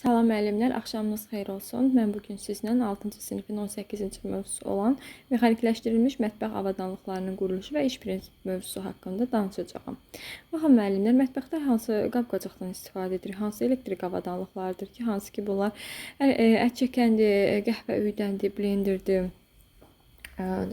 Salam müəllimlər, axşamınız xeyir olsun. Mən bugün sizlə 6-cı sinifin 18-ci mövzusu olan mexanikiləşdirilmiş mətbəx avadanlıqlarının quruluşu və iş prinsipi mövzusu haqqında danışacağam. Baxın müəllimlər, mətbəxdə hansı qab-qacaqdan istifadə edirik, hansı elektrik avadanlıqlardır ki, hansı ki bunlar ət çəkəndir, qəhvə üyüdəndir, blenderdir,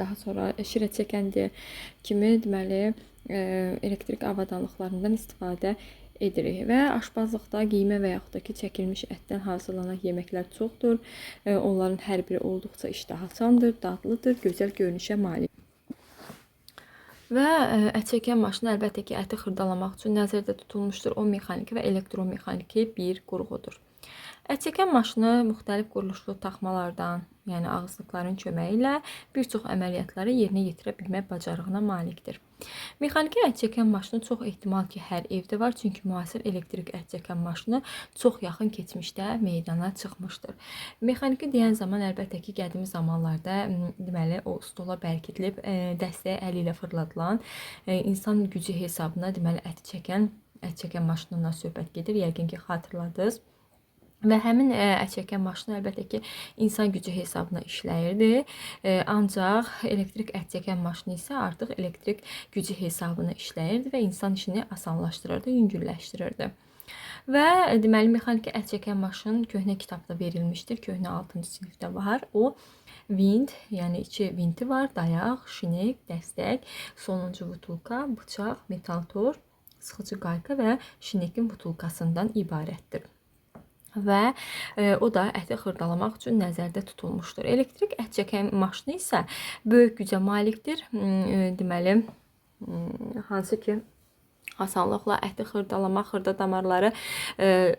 daha sonra şirət çəkəndir kimi deməli elektrik avadanlıqlarından istifadə edirik və aşbazlıqda qiymə və yaxud da ki, çəkilmiş ətdən hazırlanan yeməklər çoxdur. Onların hər biri olduqca iştahaçandır, dadlıdır, gözəl görünüşə malikdir. Və ət çəkən maşını əlbəttə ki, əti xırdalamaq üçün nəzərdə tutulmuşdur. O mexaniki və elektromexaniki bir qurğudur. Ət çəkən maşını müxtəlif quruluşlu taxmalardan, yəni ağızlıqların köməyi ilə bir çox əməliyyatları yerinə yetirə bilmək bacarığına malikdir. Mexaniki ət çəkən maşını çox ehtimal ki, hər evdə var, çünki müasir elektrik ət çəkən maşını çox yaxın keçmişdə meydana çıxmışdır. Mexaniki deyən zaman əlbəttə ki, qədimi zamanlarda deməli o stola bərkidilib dəstəyə əli ilə fırladılan insan gücü hesabına deməli ət çəkən maşınından söhbət gedir. Yəqin ki, xatırladınız. Və həmin ət çəkən maşını əlbəttə ki, insan gücü hesabına işləyirdi. Ancaq elektrik ət çəkən maşını isə artıq elektrik gücü hesabına işləyirdi və insan işini asanlaşdırırdı, yüngülləşdirirdi. Və deməli, mexaniki ət çəkən maşın köhnə kitabda verilmişdir. Köhnə 6-cı sinifdə var. O vint, yəni iki vinti var, dayaq, şinek, dəstək, sonuncu butulka, bıçaq, metal tor, sıxıcı qayka və şinekin butulkasından ibarətdir. Və o da əti xırdalamaq üçün nəzərdə tutulmuşdur. Elektrik ət çəkən maşını isə böyük gücə malikdir. Deməli, hansı ki, asanlıqla əti xırdalamaq, xırda damarları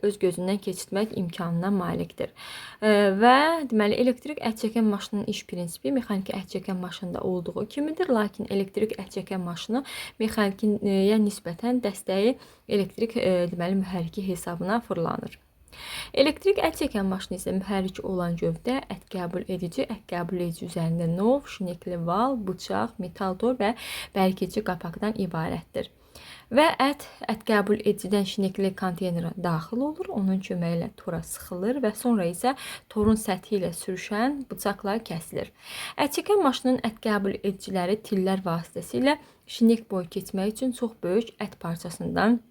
öz gözündən keçirtmək imkanına malikdir. Və deməli, elektrik ət çəkən maşının iş prinsipi mexaniki ət çəkən maşında olduğu kimidir. Lakin elektrik ət çəkən maşını mexanikiyə nisbətən dəstəyi elektrik deməli, mühərriki hesabına fırlanır. Elektrik ət çəkən maşını isə mühərrik olan gövdə, ət qəbul edici üzərində nov, şinekli val, bıçaq, metal tor və bərkici qapaqdan ibarətdir. Və ət qəbul edicidən şinekli konteynerə daxil olur, onun köməyi ilə tora sıxılır və sonra isə torun səthi ilə sürüşən bıçaqla kəsilir. Ət çəkən maşının ət qəbul ediciləri tillər vasitəsilə şinek boyu keçmək üçün çox böyük ət parçasından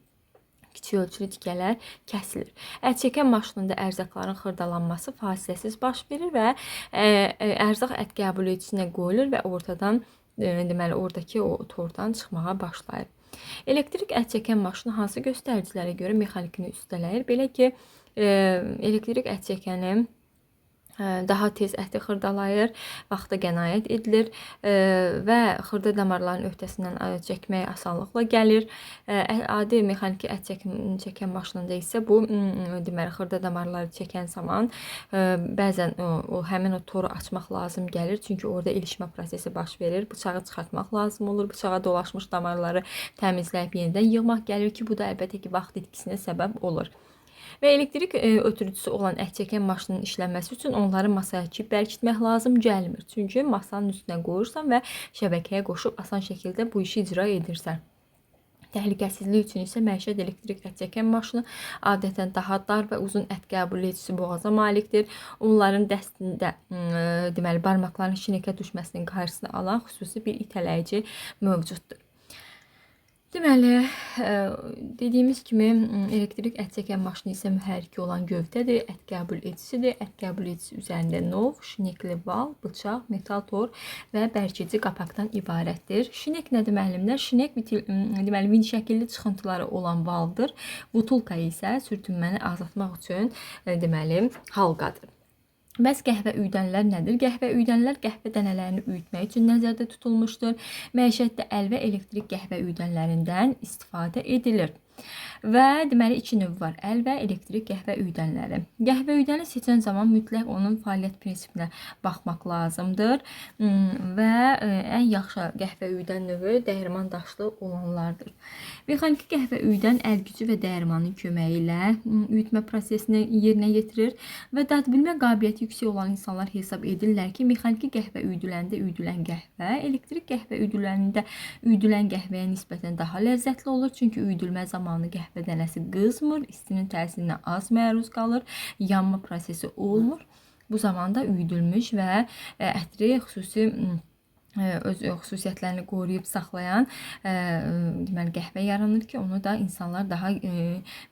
kiçik ölçülü tikələr kəsilir. Ət çəkən maşınında ərzaqların xırdalanması fasiləsiz baş verir və ərzaq ət qəbul edicinə qoyulur və ortadan deməli oradakı o tordan çıxmağa başlayır. Elektrik ət çəkən maşını hansı göstəricilərə görə mexanikini üstələyir? Belə ki, elektrik ət çəkəni daha tez əti xırdalayır, vaxta qənaət edilir və xırda damarların öhdəsindən çəkmək asanlıqla gəlir. Adi mexaniki ət çəkən maşınında isə bu deməli xırda damarları çəkən zaman bəzən həmin o toru açmaq lazım gəlir, çünki orada ilişmə prosesi baş verir. Bıçağı çıxartmaq lazım olur, bıçağa dolaşmış damarları təmizləyib yenidən yığmaq gəlir ki, bu da əlbəttə ki, vaxt itkisinə səbəb olur. Və elektrik ötürücüsü olan ət çəkən maşının işlənməsi üçün onları masaya ki, bərkitmək lazım gəlmir. Çünki masanın üstünə qoyursan və şəbəkəyə qoşub asan şəkildə bu işi icra edirsən. Təhlükəsizlik üçün isə məişət elektrik ət çəkən maşını adətən daha dar və uzun ət qəbul edicisi boğaza malikdir. Onların dəstində deməli barmaqların şinekə düşməsinin qarşısını alan xüsusi bir itələyici mövcuddur. Deməli, dediyimiz kimi elektrik ət çəkən maşını isə mühərriki olan gövdədir, ət qəbul edicisidir. Ət qəbul edicisi üzərində nov, şinekli val, bıçaq, metal tor və bərkici qapaqdan ibarətdir. Şinek nədir müəllimlər? Şinek deməli vin şəkilli çıxıntıları olan valdır. Butulka isə sürtünməni azaltmaq üçün deməli halqadır. Bəs qəhvə üyüdənlər nədir? Qəhvə üyüdənlər qəhvə dənələrini üyütmək üçün nəzərdə tutulmuşdur. Məişətdə əl və elektrik qəhvə üyüdənlərindən istifadə edilir. Və deməli iki növ var, əl və elektrik qəhvə üyüdənləri. Qəhvə üyüdəni seçən zaman mütləq onun fəaliyyət prinsipinə baxmaq lazımdır və ən yaxşı qəhvə üyüdən növü dəyirman daşlı olanlardır. Mexaniki qəhvə üyüdən əl gücü və dəyirmanın köməyi ilə üyütmə prosesini yerinə yetirir və dadbilmə qabiliyyəti yüksək olan insanlar hesab edirlər ki, mexaniki qəhvə üyüdüləndə üyüdülən qəhvə elektrik qəhvə üyüdüləndə üyüdülən qəhvəyə nisbətən daha ləzzətli olur, çünki üyüdülmə zamanı zamanı qəhvə dənəsi qızmır, istinin təsirinə az məruz qalır, yanma prosesi olmur. Bu zamanda üyüdülmüş və ətri xüsusi öz xüsusiyyətlərini qoruyub saxlayan deməli qəhvə yaranır ki, onu da insanlar daha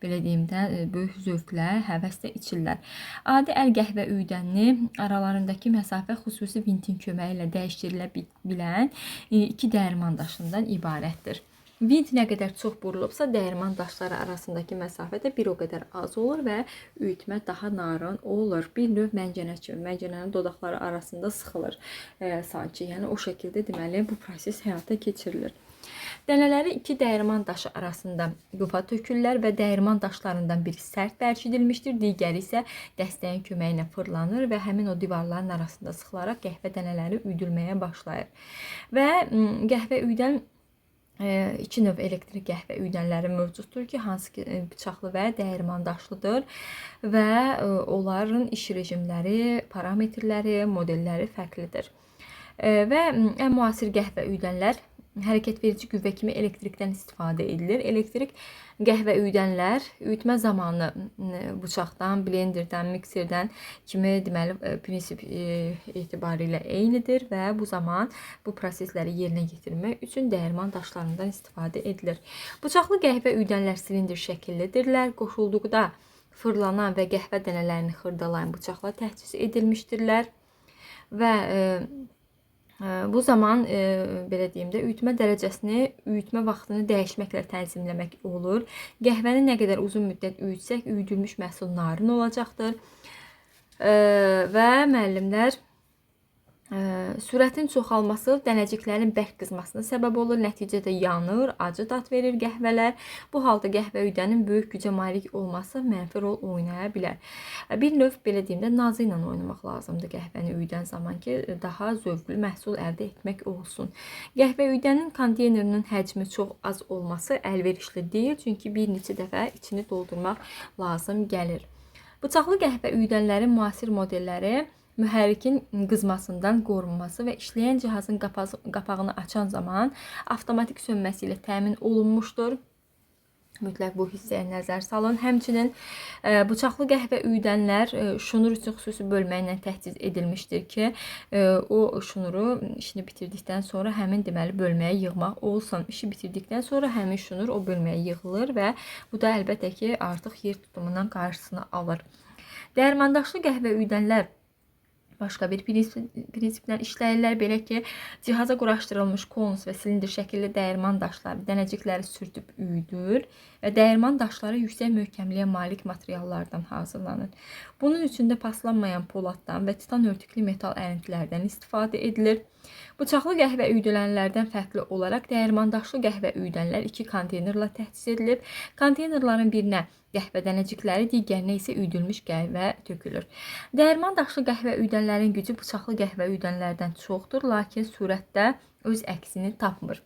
belə deyim də böyük zövqlə, həvəslə içirlər. Adi əl qəhvə üyüdənini aralarındakı məsafə xüsusi vintin köməyi ilə dəyişdirilə bilən iki dəyirman daşından ibarətdir. Vint nə qədər çox burulubsa, dəyirman daşları arasındakı məsafə də bir o qədər az olur və üyütmə daha narin olur. Bir növ məncənə kimi, məncənənin dodaqları arasında sıxılır sanki. Yəni o şəkildə deməli bu proses həyata keçirilir. Dənələri iki dəyirman daşı arasında qufa tökürlər və dəyirman daşlarından biri sərt bərkidilmişdir, digəri isə dəstəyin köməyi ilə fırlanır və həmin o divarların arasında sıxılaraq qəhvə dənələri üyüdülməyə başlayır. Və qəhvə üyüdən iki növ elektrik qəhvə üyüdənləri mövcuddur ki, hansı ki bıçaqlı və dəyirman daşlıdır və onların iş rejimləri, parametrləri, modelləri fərqlidir. Və ən müasir qəhvə üyüdənlər hərəkət verici qüvvə kimi elektrikdən istifadə edilir. Elektrik qəhvə üyüdənlər üyütmə zamanı bıçaqdan, blenderdən, mikserdən kimi deməli prinsip etibarilə eynidir və bu zaman bu prosesləri yerinə yetirmək üçün dəyirman daşlarından istifadə edilir. Bıçaqlı qəhvə üyüdənlər silindir şəkillidirlər. Qoşulduqda fırlanan və qəhvə dənələrini xırdalayan bıçaqla təchiz edilmişdirlər və bu zaman belə deyim də üyütmə dərəcəsini, üyütmə vaxtını dəyişməklə tənzimləmək olur. Qəhvəni nə qədər uzun müddət üyütsək, üyüdülmüş məhsul narin olacaqdır. Və müəllimlər sürətin çoxalması dənəciklərin bərk qızmasına səbəb olur. Nəticədə yanır, acı dad verir qəhvələr. Bu halda qəhvə üyüdənin böyük gücə malik olması mənfi rol oynaya bilər. Bir növ belə deyim də nazı ilə oynamaq lazımdır qəhvəni üyüdən zaman ki, daha zövqlü məhsul əldə etmək olsun. Qəhvə üyüdənin konteynerinin həcmi çox az olması əlverişli deyil, çünki bir neçə dəfə içini doldurmaq lazım gəlir. Bıçaqlı qəhvə üyüdənlərin müasir modelləri mühərrikin qızmasından qorunması və işləyən cihazın qapağını açan zaman avtomatik sönməsi ilə təmin olunmuşdur. Mütləq bu hissəyə nəzər salın. Həmçinin bıçaqlı qəhvə üyüdənlər şunur üçün xüsusi bölməklə təchiz edilmişdir ki, o şunuru işini bitirdikdən sonra həmin deməli bölməyə yığmaq olsun. İşi bitirdikdən sonra həmin şunur o bölməyə yığılır və bu da əlbəttə ki, artıq yer tutumundan qarşısını alır. Dəyirmandaşlı qəhvə üyüdənlər başqa bir prinsiplə işləyirlər. Belə ki, cihaza quraşdırılmış konus və silindir şəkilli dəyirman daşları dənəcikləri sürtüb üyüdür və dəyirman daşları yüksək möhkəmliyə malik materiallardan hazırlanır. Bunun üçün də paslanmayan poladdan və titan örtüklü metal ərintilərdən istifadə edilir. Bıçaqlı qəhvə üyüdülənlərdən fərqli olaraq dəyirmandaşlı qəhvə üyüdənlər iki konteynerla təchiz edilib. Konteynerların birinə qəhvə dənəcikləri, digərinə isə üyüdülmüş qəhvə tökülür. Dəyirman daşlı qəhvə üyüdənlərin gücü bıçaqlı qəhvə üyüdənlərdən çoxdur, lakin sürətdə öz əksini tapmır.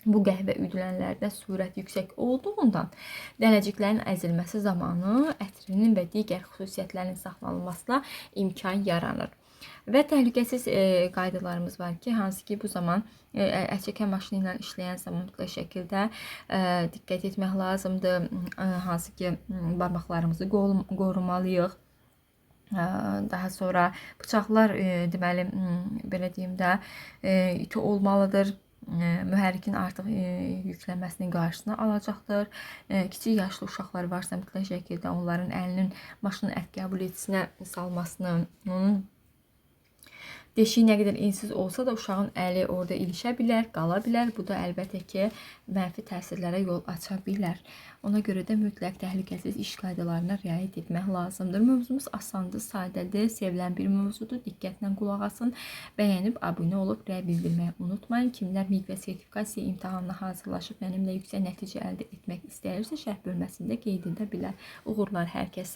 Bu qəhvə üyüdülənlərdə sürət yüksək olduğundan dənəciklərin əzilməsi zamanı ətrinin və digər xüsusiyyətlərin saxlanılmasına imkan yaranır. Və təhlükəsiz qaydalarımız var ki, hansı ki bu zaman ətçəkən maşını ilə işləyən zaman mütləq şəkildə diqqət etmək lazımdır. Hansı ki barmaqlarımızı qorumalıyıq. Daha sonra bıçaqlar deməli belə deyim də iti olmalıdır. Mühərrikin artıq yüklənməsinin qarşısını alacaqdır. Kiçik yaşlı uşaqlar varsa mütləq şəkildə onların əlinin maşının ət qəbul etsinə salmasını, onun deşiyi nə qədər ensiz olsa da uşağın əli orada ilişə bilər, qala bilər. Bu da əlbəttə ki, mənfi təsirlərə yol aça bilər. Ona görə də mütləq təhlükəsiz iş qaydalarına riayət etmək lazımdır. Mövzumuz asandır, sadədir, sevilən bir mövzudur. Diqqətlə qulaq asın, bəyənib, abunə olub, rəy bildirməyi unutmayın. Kimlər miqə sertifikasiya imtahanına hazırlaşıb mənimlə yüksək nəticə əldə etmək istəyirsə, şərh bölməsində qeyd edə bilər. Uğurlar hər kəsə.